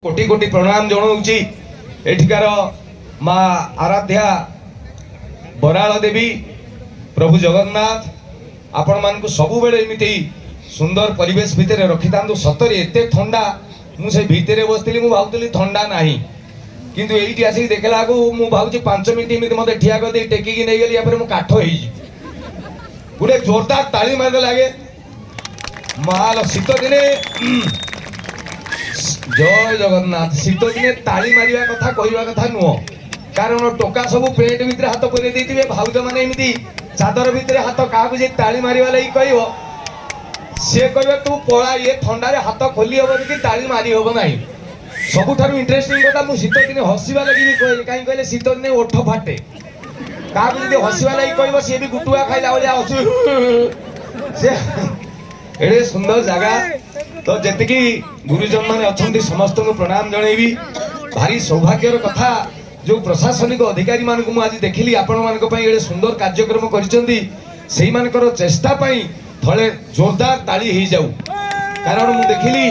कोटि कोटि प्रणाम जनाऊँगी एठिकार माँ आराध्या बराल देवी प्रभु जगन्नाथ आपण मान सबु बेले एमती सुंदर परिवेश भितर रखी था सतरे एत ठंडा मुझे भितर बसती मुझे भावुली ठंडा ना किंतु ये आसिक देखला मुझे भावी 5 मिनट मत ठिया कर टेकिकी नहीं गली मुझे काठ हो गोटे जोरदार ताली मार लगे माल शीत दिने जय जगन्नाथ शीत दिने ताली मारिया कथा कहवा कथा नुह कारण टोका सब पेट भितर हाथ पुरे देते भाउज मैंने एमती चादर भितर हाथ क्या ताली मारिया लगी कह सी कह तू पला ये ठंडार हाथ खोली हम कि ताली मारी हम ना सबुठ इंटरेस्टिंग कथा मुझे शीत दिन हसवा लगी कहीं कहले शीत दिन ओठ फाटे क्या हसवा लगी कह सी भी गुटुआ खाइला भाया हस एड़े सुंदर जगह तो जी गुरुजन मैंने अच्छा समस्त को प्रणाम जनइबी भारी सौभाग्यर कथा जो प्रशासनिक अधिकारी मानक मुझे आज देखिली आपण मान सुंदर कार्यक्रम कर चेष्टा थले जोरदार ताली हो जाऊ कारण मुझे देखिली।